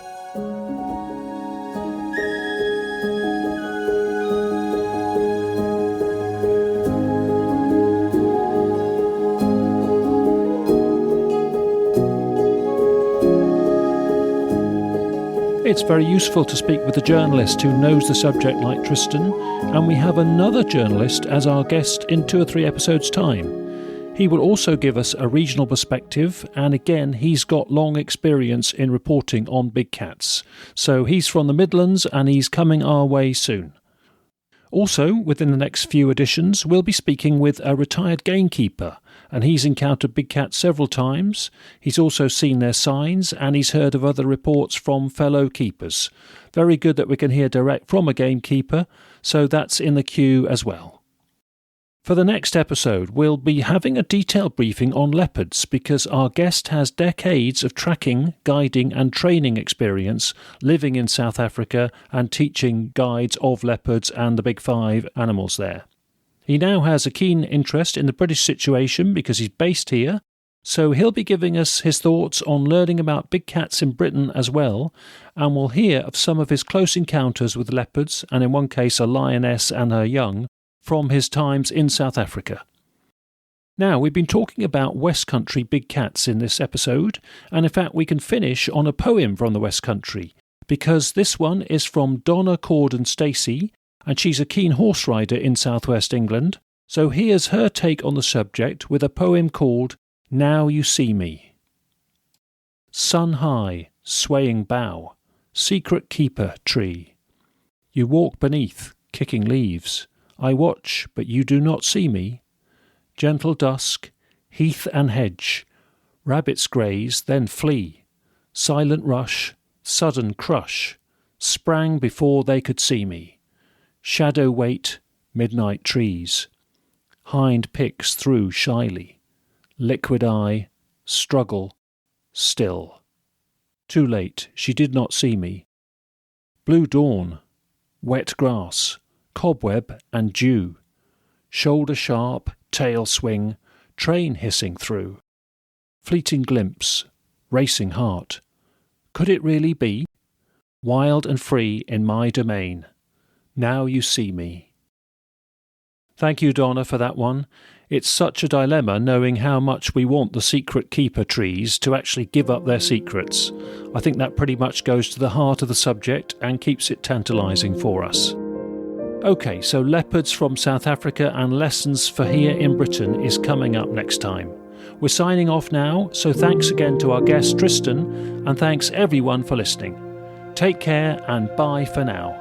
It's very useful to speak with a journalist who knows the subject like Tristan, and we have another journalist as our guest in 2 or 3 episodes' time. He will also give us a regional perspective, and again, he's got long experience in reporting on big cats. So he's from the Midlands, and he's coming our way soon. Also, within the next few editions, we'll be speaking with a retired gamekeeper, and he's encountered big cats several times. He's also seen their signs, and he's heard of other reports from fellow keepers. Very good that we can hear direct from a gamekeeper, so that's in the queue as well. For the next episode, we'll be having a detailed briefing on leopards because our guest has decades of tracking, guiding and training experience living in South Africa and teaching guides of leopards and the big 5 animals there. He now has a keen interest in the British situation because he's based here, so he'll be giving us his thoughts on learning about big cats in Britain as well, and we'll hear of some of his close encounters with leopards, and in one case a lioness and her young, from his times in South Africa. Now, we've been talking about West Country big cats in this episode, and in fact we can finish on a poem from the West Country, because this one is from Donna Corden Stacey, and she's a keen horse rider in southwest England, so here's her take on the subject with a poem called Now You See Me. Sun high, swaying bough, secret keeper tree. You walk beneath, kicking leaves. I watch, but you do not see me. Gentle dusk, heath and hedge. Rabbits graze, then flee. Silent rush, sudden crush. Sprang before they could see me. Shadow wait, midnight trees. Hind picks through shyly. Liquid eye, struggle, still. Too late, she did not see me. Blue dawn, wet grass, cobweb and dew, shoulder sharp, tail swing, train hissing through. Fleeting glimpse, racing heart. Could it really be? Wild and free in my domain. Now you see me. Thank you, Donna, for that one. It's such a dilemma knowing how much we want the secret keeper trees to actually give up their secrets. I think that pretty much goes to the heart of the subject and keeps it tantalising for us. OK, so leopards from South Africa and lessons for here in Britain is coming up next time. We're signing off now, so thanks again to our guest Tristan, and thanks everyone for listening. Take care and bye for now.